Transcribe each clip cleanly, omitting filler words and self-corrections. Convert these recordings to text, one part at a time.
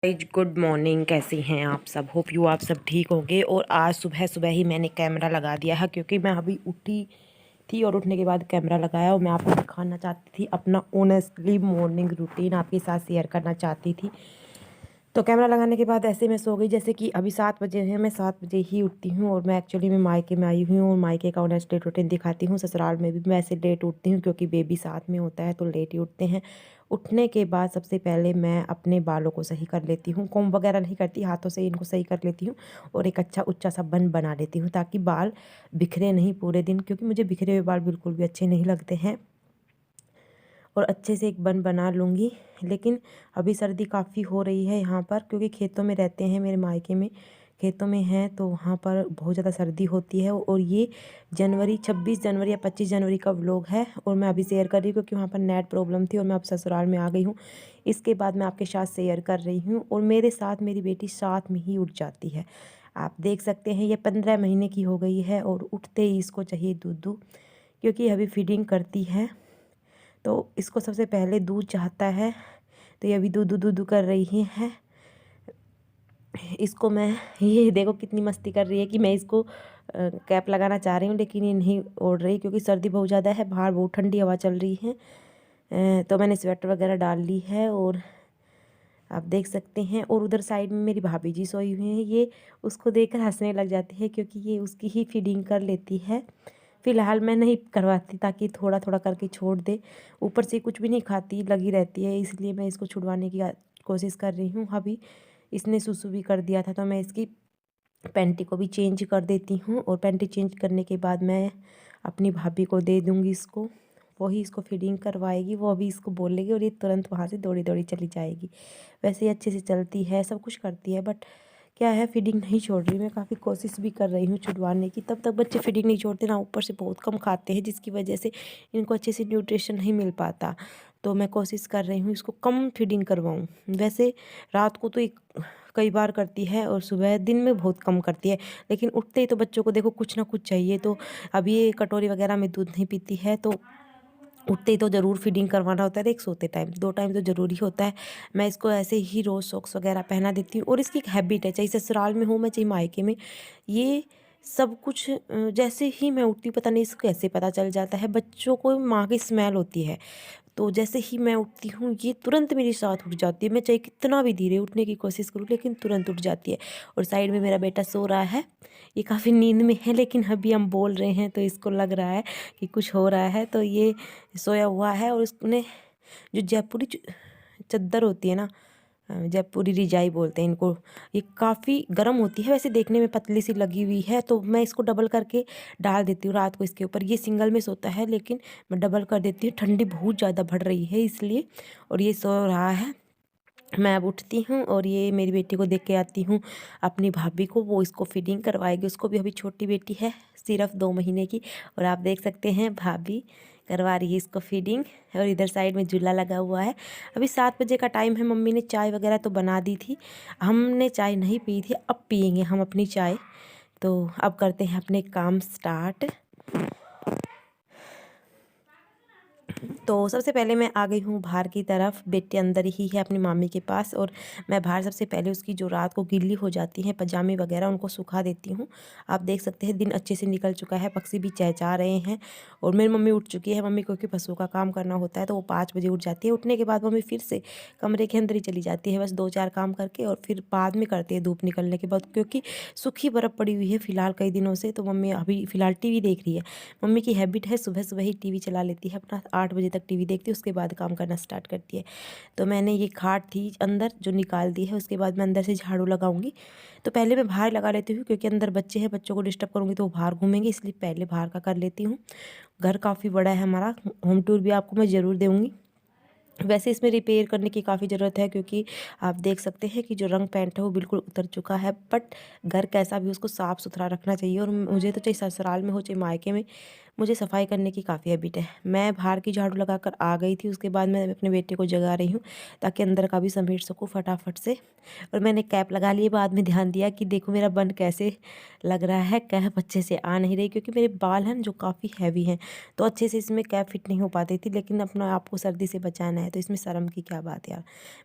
Good morning. कैसी हैं आप सब? होप यू आप सब ठीक होंगे। और आज सुबह सुबह ही मैंने कैमरा लगा दिया है क्योंकि मैं अभी उठी थी और उठने के बाद कैमरा लगाया और मैं आपको दिखाना चाहती थी अपना ऑनेस्टली मॉर्निंग रूटीन आपके साथ शेयर करना चाहती थी। तो कैमरा लगाने के बाद ऐसे मैं सो गई, जैसे कि अभी 7 बजे हैं, मैं 7 बजे ही उठती हूँ और मैं एक्चुअली मैं मायके में आई हुई हूँ और मायके का ऑनेस्टली रूटीन दिखाती हूँ। ससुराल में भी मैं ऐसे लेट उठती हूँ क्योंकि बेबी साथ में होता है तो लेट ही उठते हैं। उठने के बाद सबसे पहले मैं अपने बालों को सही कर लेती हूँ, कोम्ब वगैरह नहीं करती, हाथों से इनको सही कर लेती हूँ और एक अच्छा उच्चा सा बन बना लेती हूँ ताकि बाल बिखरे नहीं पूरे दिन, क्योंकि मुझे बिखरे हुए बाल बिल्कुल भी अच्छे नहीं लगते हैं। और अच्छे से एक बन बना लूँगी। लेकिन अभी सर्दी काफ़ी हो रही है यहाँ पर क्योंकि खेतों में रहते हैं, मेरे मायके में खेतों में हैं तो वहाँ पर बहुत ज़्यादा सर्दी होती है। और ये जनवरी 26 जनवरी या 25 जनवरी का व्लॉग है और मैं अभी शेयर कर रही हूँ क्योंकि वहाँ पर नेट प्रॉब्लम थी और मैं अब ससुराल में आ गई हूँ। इसके बाद मैं आपके साथ शेयर कर रही हूँ और मेरे साथ मेरी बेटी साथ में ही उठ जाती है। आप देख सकते हैं ये 15 महीने की हो गई है और उठते ही इसको चाहिए दूध, क्योंकि अभी फीडिंग करती है तो इसको सबसे पहले दूध चाहता है। तो ये अभी दूध दूध दूध कर रही है। इसको मैं, ये देखो कितनी मस्ती कर रही है कि मैं इसको कैप लगाना चाह रही हूँ लेकिन ये नहीं ओढ़ रही क्योंकि सर्दी बहुत ज़्यादा है, बाहर बहुत ठंडी हवा चल रही है। तो मैंने स्वेटर वगैरह डाल ली है और आप देख सकते हैं। और उधर साइड में मेरी भाभी जी सोई हुई हैं, ये उसको देखकर हंसने लग जाती है क्योंकि ये उसकी ही फीडिंग कर लेती है। फ़िलहाल मैं नहीं करवाती ताकि थोड़ा थोड़ा करके छोड़ दे, ऊपर से कुछ भी नहीं खाती लगी रहती है, इसलिए मैं इसको छुड़वाने की कोशिश कर रही हूँ। अभी इसने सुसु भी कर दिया था तो मैं इसकी पैंटी को भी चेंज कर देती हूँ और पैंटी चेंज करने के बाद मैं अपनी भाभी को दे दूँगी इसको, वही इसको फीडिंग करवाएगी। वो अभी इसको बोलेगी और ये तुरंत वहाँ से दौड़ी दौड़ी चली जाएगी। वैसे ही अच्छे से चलती है, सब कुछ करती है, बट क्या है फीडिंग नहीं छोड़ रही। मैं काफ़ी कोशिश भी कर रही हूँ छुड़वाने की, तब तक बच्चे फीडिंग नहीं छोड़ते ना, ऊपर से बहुत कम खाते हैं जिसकी वजह से इनको अच्छे से न्यूट्रिशन नहीं मिल पाता। तो मैं कोशिश कर रही हूँ इसको कम फीडिंग करवाऊँ। वैसे रात को तो एक कई बार करती है और सुबह दिन में बहुत कम करती है, लेकिन उठते ही तो बच्चों को देखो कुछ ना कुछ चाहिए। तो अभी ये कटोरी वगैरह में दूध नहीं पीती है तो उठते ही तो ज़रूर फीडिंग करवाना होता है। एक सोते टाइम 2 टाइम तो ज़रूरी होता है। मैं इसको ऐसे ही रोज़ सॉक्स वगैरह पहना देती हूँ और इसकी एक हैबिट है, चाहे ससुराल में हो मैं चाहे मायके में, ये सब कुछ जैसे ही मैं उठती हूँ पता नहीं इसको कैसे पता चल जाता है, बच्चों को माँ की स्मेल होती है। तो जैसे ही मैं उठती हूँ ये तुरंत मेरे साथ उठ जाती है, मैं चाहे कितना भी धीरे उठने की कोशिश करूँ लेकिन तुरंत उठ जाती है। और साइड में मेरा बेटा सो रहा है, ये काफ़ी नींद में है लेकिन अभी हम बोल रहे हैं तो इसको लग रहा है कि कुछ हो रहा है, तो ये सोया हुआ है। और उसने जो जयपुरी चद्दर होती है ना, जयपुरी रिजाई बोलते हैं इनको, ये काफ़ी गर्म होती है, वैसे देखने में पतली सी लगी हुई है तो मैं इसको डबल करके डाल देती हूँ रात को इसके ऊपर। ये सिंगल में सोता है लेकिन मैं डबल कर देती हूँ, ठंडी बहुत ज़्यादा बढ़ रही है इसलिए। और ये सो रहा है, मैं अब उठती हूँ और ये मेरी बेटी को देख के आती हूँ अपनी भाभी को, वो इसको फीडिंग करवाएगी। उसको भी अभी छोटी बेटी है सिर्फ 2 महीने की और आप देख सकते हैं भाभी करवा रही है इसको फीडिंग। और इधर साइड में झूला लगा हुआ है। अभी 7 बजे का टाइम है, मम्मी ने चाय वगैरह तो बना दी थी, हमने चाय नहीं पी थी, अब पियेंगे हम अपनी चाय। तो अब करते हैं अपने काम स्टार्ट। तो सबसे पहले मैं आ गई हूँ बाहर की तरफ, बेटी अंदर ही है अपनी मामी के पास और मैं बाहर सबसे पहले उसकी जो रात को गीली हो जाती हैं पजामे वगैरह उनको सुखा देती हूँ। आप देख सकते हैं दिन अच्छे से निकल चुका है, पक्षी भी चहचहा रहे हैं और मेरी मम्मी उठ चुकी है। मम्मी क्योंकि पशुओं का काम करना होता है तो वो 5 बजे उठ जाती है। उठने के बाद मम्मी फिर से कमरे के अंदर ही चली जाती है, बस 2-4 काम करके और फिर बाद में करती है धूप निकलने के बाद, क्योंकि सूखी बर्फ़ पड़ी हुई है फ़िलहाल कई दिनों से। तो मम्मी अभी फ़िलहाल टीवी देख रही है। मम्मी की हैबिट है सुबह सुबह ही टीवी चला लेती है अपना, 8 बजे तक टीवी देखती है, उसके बाद काम करना स्टार्ट करती है। तो मैंने ये खाट थी अंदर जो निकाल दी है, उसके बाद मैं अंदर से झाड़ू लगाऊंगी। तो पहले मैं बाहर लगा लेती हूँ क्योंकि अंदर बच्चे हैं, बच्चों को डिस्टर्ब करूँगी तो वो बाहर घूमेंगे, इसलिए पहले बाहर का कर लेती हूँ। घर काफ़ी बड़ा है हमारा, होम टूर भी आपको मैं ज़रूर दूँगी। वैसे इसमें रिपेयर करने की काफ़ी ज़रूरत है क्योंकि आप देख सकते हैं कि जो रंग पेंट है वो बिल्कुल उतर चुका है, बट घर कैसा भी उसको साफ़ सुथरा रखना चाहिए। और मुझे तो चाहे ससुराल में हो चाहे मायके में, मुझे सफाई करने की काफ़ी हैबिट है। मैं बाहर की झाड़ू लगाकर आ गई थी, उसके बाद मैं अपने बेटे को जगा रही हूँ ताकि अंदर का भी समेट सकूँ फटाफट से। और मैंने कैप लगा ली, बाद में ध्यान दिया कि देखो मेरा बन कैसे लग रहा है, कैप अच्छे से आ नहीं रही क्योंकि मेरे बाल हैं जो काफ़ी हैवी हैं, तो अच्छे से इसमें कैप फिट नहीं हो पाती थी। लेकिन अपना आपको सर्दी से बचाना है तो इसमें शर्म की क्या बात यार।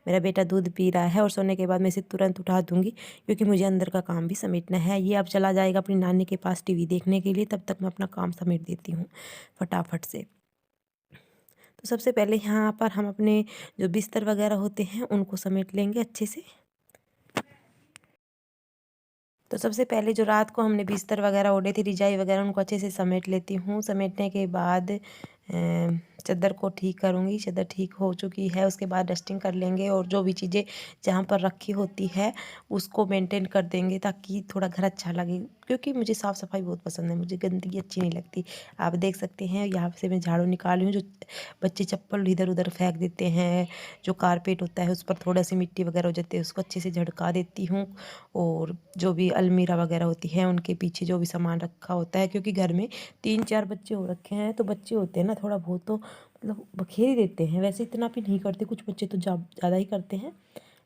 मेरा बेटा दूध पी रहा है और सोने के बाद मैं इसे तुरंत उठा दूँगी क्योंकि मुझे अंदर का काम भी समेटना है। ये अब चला जाएगा अपनी नानी के पास टीवी देखने के लिए, तब तक मैं अपना काम समेट देती हूँ फटाफट से। तो सबसे पहले यहाँ पर हम अपने जो बिस्तर वगैरह होते हैं उनको समेट लेंगे अच्छे से। तो सबसे पहले जो रात को हमने बिस्तर वगैरह ओढ़े थे, रजाई वगैरह, उनको अच्छे से समेट लेती हूँ। समेटने के बाद चादर को ठीक करूँगी। चादर ठीक हो चुकी है, उसके बाद डस्टिंग कर लेंगे और जो भी चीज़ें जहाँ पर रखी होती है उसको मेंटेन कर देंगे ताकि थोड़ा घर अच्छा लगे, क्योंकि मुझे साफ़ सफाई बहुत पसंद है, मुझे गंदगी अच्छी नहीं लगती। आप देख सकते हैं यहाँ से मैं झाड़ू निकाल रही हूँ। जो बच्चे चप्पल इधर उधर फेंक देते हैं, जो कारपेट होता है उस पर थोड़ा सी मिट्टी वगैरह हो जाती है, उसको अच्छे से झड़का देती हूँ। और जो भी अलमीरा वगैरह होती है उनके पीछे जो भी सामान रखा होता है, क्योंकि घर में 3-4 बच्चे हो रखे हैं, तो बच्चे होते हैं ना थोड़ा बहुत तो मतलब बखेर ही देते हैं। वैसे इतना भी नहीं करते, कुछ बच्चे तो ज़्यादा ही करते हैं,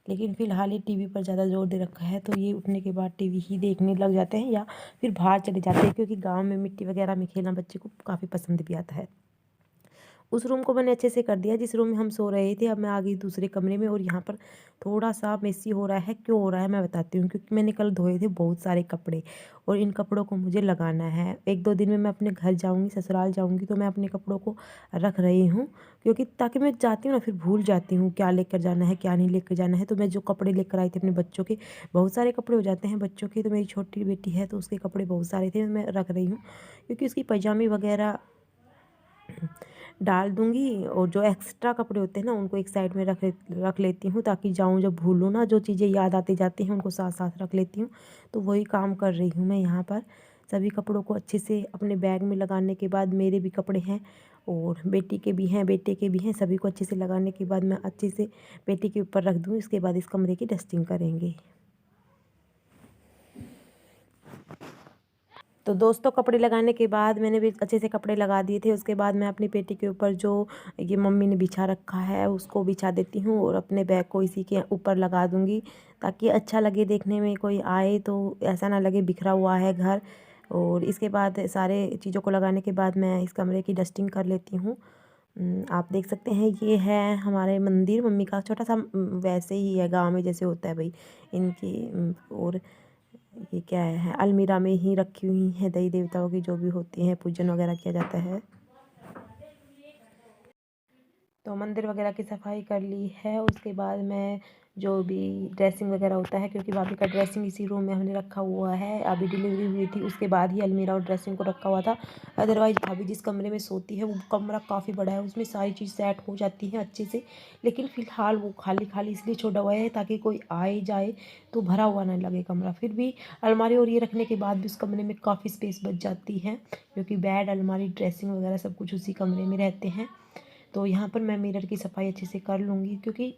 लेकिन फ़िलहाल ये टीवी पर ज़्यादा जोर दे रखा है तो ये उठने के बाद टीवी ही देखने लग जाते हैं या फिर बाहर चले जाते हैं, क्योंकि गाँव में मिट्टी वगैरह में खेलना बच्चे को काफ़ी पसंद भी आता है। उस रूम को मैंने अच्छे से कर दिया जिस रूम में हम सो रहे थे। अब मैं आ गई दूसरे कमरे में और यहाँ पर थोड़ा सा मेसी हो रहा है। क्यों हो रहा है मैं बताती हूँ, क्योंकि मैंने कल धोए थे बहुत सारे कपड़े और इन कपड़ों को मुझे लगाना है। 1-2 दिन में मैं अपने घर जाऊँगी, ससुराल जाऊँगी, तो मैं अपने कपड़ों को रख रही हूँ, क्योंकि ताकि मैं जाती हूँ ना फिर भूल जाती हूँ क्या लेकर जाना है क्या नहीं लेकर जाना है। तो मैं जो कपड़े लेकर आई थी अपने बच्चों के, बहुत सारे कपड़े हो जाते हैं बच्चों के, तो मेरी छोटी बेटी है तो उसके कपड़े बहुत सारे थे, मैं रख रही हूँ, क्योंकि उसकी पैजामी वगैरह डाल दूँगी और जो एक्स्ट्रा कपड़े होते हैं ना उनको एक साइड में रख लेती हूँ, ताकि जाऊँ जब भूलूँ ना, जो चीज़ें याद आती जाती हैं उनको साथ साथ रख लेती हूँ। तो वही काम कर रही हूँ मैं यहाँ पर। सभी कपड़ों को अच्छे से अपने बैग में लगाने के बाद, मेरे भी कपड़े हैं और बेटी के भी हैं, बेटे के भी हैं, सभी को अच्छे से लगाने के बाद मैं अच्छे से बेटी के ऊपर रख दूँ। इसके बाद इस कमरे की डस्टिंग करेंगे। तो दोस्तों कपड़े लगाने के बाद मैंने भी अच्छे से कपड़े लगा दिए थे। उसके बाद मैं अपनी पेटी के ऊपर जो ये मम्मी ने बिछा रखा है उसको बिछा देती हूँ और अपने बैग को इसी के ऊपर लगा दूँगी, ताकि अच्छा लगे देखने में, कोई आए तो ऐसा ना लगे बिखरा हुआ है घर। और इसके बाद सारे चीज़ों को लगाने के बाद मैं इस कमरे की डस्टिंग कर लेती हूँ। आप देख सकते हैं ये है हमारे मंदिर, मम्मी का छोटा सा वैसे ही है गाँव में जैसे होता है भाई इनकी। और ये क्या है, अलमीरा में ही रखी हुई हैं देवी देवताओं की जो भी होती हैं, पूजन वगैरह किया जाता है। तो मंदिर वगैरह की सफाई कर ली है। उसके बाद मैं जो भी ड्रेसिंग वगैरह होता है, क्योंकि भाभी का ड्रेसिंग इसी रूम में हमने रखा हुआ है, अभी डिलीवरी हुई थी उसके बाद ही अलमीरा और ड्रेसिंग को रखा हुआ था। अदरवाइज़ भाभी जिस कमरे में सोती है वो कमरा काफ़ी बड़ा है, उसमें सारी चीज़ सेट हो जाती है अच्छे से, लेकिन फ़िलहाल वो खाली खाली इसलिए छोड़ा हुआ है ताकि कोई आए जाए तो भरा हुआ ना लगे कमरा। फिर भी अलमारी और ये रखने के बाद भी उस कमरे में काफ़ी स्पेस बच जाती है, क्योंकि बेड, अलमारी, ड्रेसिंग वगैरह सब कुछ उसी कमरे में रहते हैं। तो यहाँ पर मैं मिरर की सफाई अच्छे से कर लूँगी, क्योंकि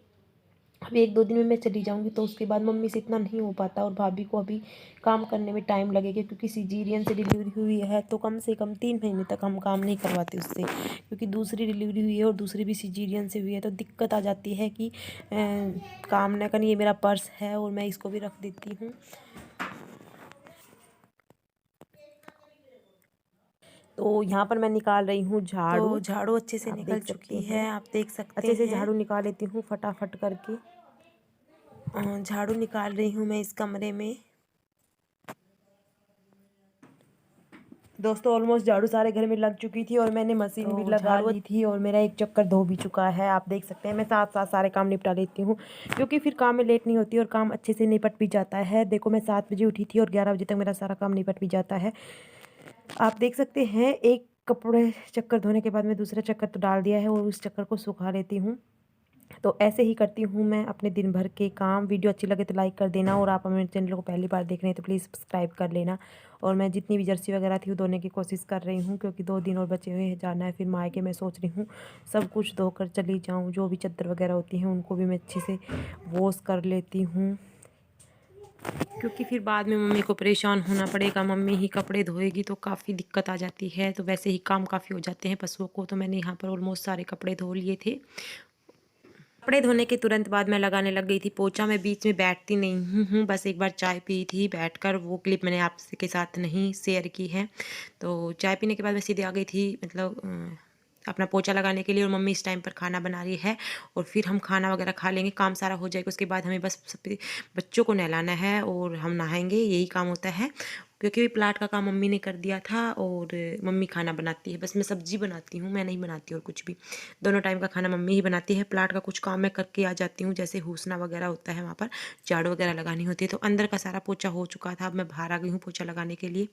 अभी 1-2 दिन में मैं चली जाऊँगी तो उसके बाद मम्मी से इतना नहीं हो पाता और भाभी को अभी काम करने में टाइम लगेगा, क्योंकि सीजेरियन से डिलीवरी हुई है तो कम से कम 3 महीने तक हम काम नहीं करवाते उससे, क्योंकि दूसरी डिलीवरी हुई है और दूसरी भी सीजेरियन से हुई है, तो दिक्कत आ जाती है कि काम ना करें। ये मेरा पर्स है और मैं इसको भी रख देती हूँ। तो यहाँ पर मैं निकाल रही हूँ झाड़ू। तो झाड़ू अच्छे से आप निकल देख सकते चुकी हैं, है, आप देख सकते अच्छे से हैं। झाड़ू निकाल लेती हूँ फटाफट करके। झाड़ू निकाल रही हूँ मैं इस कमरे में। दोस्तों ऑलमोस्ट झाड़ू सारे घर में लग चुकी थी और मैंने मशीन भी तो लगा झाड़ू ली थी और मेरा एक चक्कर धो भी चुका है। आप देख सकते हैं मैं साथ साथ सारे काम निपटा लेती हूँ, क्योंकि फिर काम में लेट नहीं होती और काम अच्छे से निपट भी जाता है। देखो मैं 7 बजे उठी थी और 11 बजे तक मेरा सारा काम निपट भी जाता है। आप देख सकते हैं एक कपड़े चक्कर धोने के बाद मैं दूसरा चक्कर तो डाल दिया है और उस चक्कर को सुखा लेती हूँ। तो ऐसे ही करती हूँ मैं अपने दिन भर के काम। वीडियो अच्छी लगे तो लाइक कर देना और आप मेरे चैनल को पहली बार देख रहे हैं तो प्लीज़ सब्सक्राइब कर लेना। और मैं जितनी भी जर्सी वगैरह थी वो धोने की कोशिश कर रही हूँ, क्योंकि 2 दिन और बचे हुए हैं, जाना है फिर मायके। मैं सोच रही हूँ सब कुछ धोकर चली जाऊँ, जो भी चादर वगैरह होती हैं उनको भी मैं अच्छे से वॉश कर लेती हूँ। क्योंकि फिर बाद में मम्मी को परेशान होना पड़ेगा, मम्मी ही कपड़े धोएगी तो काफ़ी दिक्कत आ जाती है। तो वैसे ही काम काफ़ी हो जाते हैं पशुओं को। तो मैंने यहाँ पर ऑलमोस्ट सारे कपड़े धो लिए थे। कपड़े धोने के तुरंत बाद मैं लगाने लग गई थी पोछा। मैं बीच में बैठती नहीं हूँ, बस एक बार चाय पी थी बैठकर, वो क्लिप मैंने आपके साथ नहीं शेयर की है। तो चाय पीने के बाद मैं सीधे आ गई थी मतलब अपना पोछा लगाने के लिए, और मम्मी इस टाइम पर खाना बना रही है और फिर हम खाना वगैरह खा लेंगे, काम सारा हो जाएगा। उसके बाद हमें बस बच्चों को नहलाना है और हम नहाएंगे, यही काम होता है। क्योंकि प्लाट का काम मम्मी ने कर दिया था और मम्मी खाना बनाती है, बस मैं सब्जी बनाती हूँ, मैं नहीं बनाती और कुछ भी। दोनों टाइम का खाना मम्मी ही बनाती है। प्लाट का कुछ काम मैं करके आ जाती हूँ, जैसे हुसना वगैरह होता है, वहाँ पर झाड़ू वगैरह लगानी होती है। तो अंदर का सारा पोछा हो चुका था, अब मैं बाहर आ गई हूँ पोछा लगाने के लिए।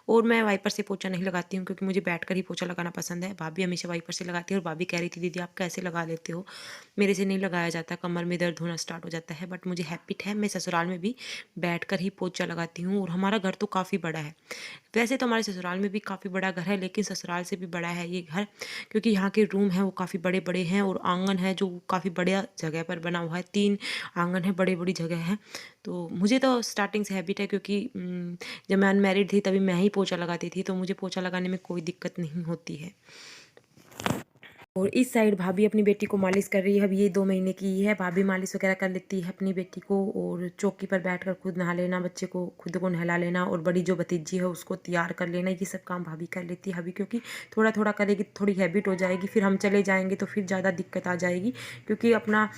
और मैं वाइपर से पोछा नहीं लगाती हूँ क्योंकि मुझे बैठकर ही पोछा लगाना पसंद है। भाभी हमेशा वाइपर से लगाती है और भाभी कह रही थी दीदी आप कैसे लगा लेते हो, मेरे से नहीं लगाया जाता, कमर में दर्द होना स्टार्ट हो जाता है। बट मुझे हैबिट है, मैं ससुराल में भी बैठकर ही पोछा लगाती हूँ। और हमारा घर तो काफ़ी बड़ा है, वैसे तो हमारे ससुराल में भी काफ़ी बड़ा घर है, लेकिन ससुराल से भी बड़ा है ये घर, क्योंकि यहाँ के रूम हैं वो काफ़ी बड़े बड़े हैं और आंगन है जो काफ़ी बढ़िया जगह पर बना हुआ है। 3 आंगन है, बड़ी बड़ी जगह है। तो मुझे तो स्टार्टिंग से हैबिट है, क्योंकि जब मैं अनमैरिड थी तभी मैं ही पोछा लगाती थी, तो मुझे पोछा लगाने में कोई दिक्कत नहीं होती है। और इस साइड भाभी अपनी बेटी को मालिश कर रही है। अब ये 2 महीने की है, भाभी मालिश वगैरह कर लेती है अपनी बेटी को, और चौकी पर बैठकर खुद नहा लेना, बच्चे को खुद को नहला लेना, और बड़ी जो भतीजी है उसको तैयार कर लेना, ये सब काम भाभी कर लेती है अभी। क्योंकि थोड़ा थोड़ा करेगी, थोड़ी हैबिट हो जाएगी, फिर हम चले जाएंगे तो फिर ज़्यादा दिक्कत आ जाएगी। क्योंकि अपना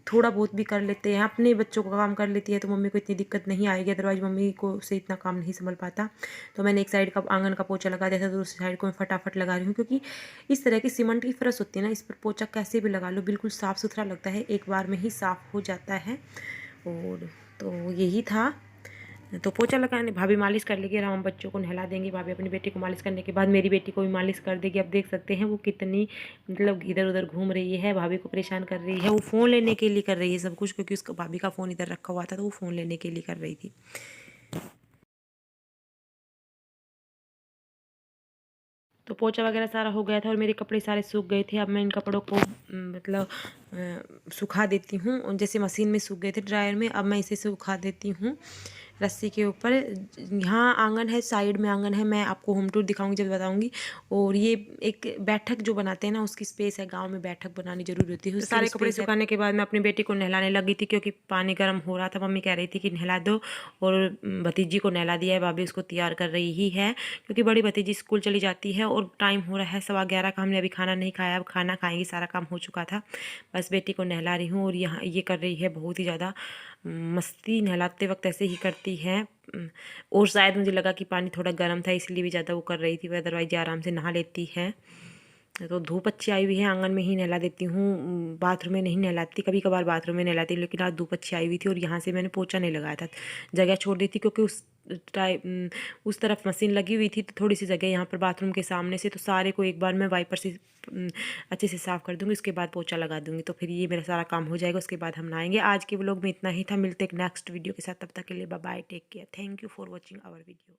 थोड़ा बहुत भी कर लेते हैं, अपने बच्चों का काम कर लेती है तो मम्मी को इतनी दिक्कत नहीं आएगी, अदरवाइज मम्मी को से इतना काम नहीं संभल पाता। तो मैंने एक साइड का आंगन का पोछा लगा दिया था, तो दूसरी साइड को मैं फटाफट लगा रही हूँ। क्योंकि इस तरह की सीमेंट की फरस होती है ना, इस पर पोछा कैसे भी लगा लो बिल्कुल साफ़ सुथरा लगता है, एक बार में ही साफ़ हो जाता है। और तो यही था। तो पोछा लगाने भाभी मालिश कर लेगी और हम बच्चों को नहला देंगे। भाभी अपनी बेटी को मालिश करने के बाद मेरी बेटी को भी मालिश कर देगी। अब देख सकते हैं वो कितनी मतलब इधर उधर घूम रही है, भाभी को परेशान कर रही है। वो फ़ोन लेने के लिए कर रही है सब कुछ, क्योंकि उसका भाभी का फ़ोन इधर रखा हुआ था तो वो फ़ोन लेने के लिए कर रही थी। तो पोछा वगैरह सारा हो गया था और मेरे कपड़े सारे सूख गए थे। अब मैं इन कपड़ों को मतलब सुखा देती हूँ, जैसे मशीन में सूख गए थे ड्रायर में, अब मैं इसे सुखा देती हूँ रस्सी के ऊपर। यहाँ आंगन है, साइड में आंगन है, मैं आपको होम टूर दिखाऊंगी जब बताऊंगी। और ये एक बैठक जो बनाते हैं ना, उसकी स्पेस है, गांव में बैठक बनानी जरूरी होती है। तो सारे कपड़े सुखाने के बाद मैं अपनी बेटी को नहलाने लगी थी, क्योंकि पानी गर्म हो रहा था। मम्मी कह रही थी कि नहला दो, और भतीजी को नहला दिया है, भाभी उसको तैयार कर रही ही है, क्योंकि बड़ी भतीजी स्कूल चली जाती है और टाइम हो रहा है 11:15 का। हमने अभी खाना नहीं खाया, अब खाना खाएंगे, सारा काम हो चुका था। बस बेटी को नहला रही हूँ। और यहाँ ये कर रही है बहुत ही ज़्यादा मस्ती, नहलाते वक्त ऐसे ही करती है। और शायद मुझे लगा कि पानी थोड़ा गर्म था इसलिए भी ज़्यादा वो कर रही थी, अदरवाइज आराम से नहा लेती है। तो धूप अच्छी आई हुई है, आंगन में ही नहला देती हूँ, बाथरूम में नहीं नहलाती, कभी कभार बाथरूम में नहलाती, लेकिन आज धूप अच्छी आई हुई थी और यहाँ से मैंने पोछा नहीं लगाया था, जगह छोड़ दी थी, क्योंकि उस तरफ मशीन लगी हुई थी, तो थोड़ी सी जगह यहाँ पर बाथरूम के सामने से, तो सारे को एक बार मैं वाइपर से अच्छे से साफ़ कर दूँगी, उसके बाद पोछा लगा दूँगी, तो फिर ये मेरा सारा काम हो जाएगा। उसके बाद हम नहाएंगे। आज के व्लॉग में इतना ही था, मिलते एक नेक्स्ट वीडियो के साथ, तब तक के लिए bye bye, take care, thank you for watching our video.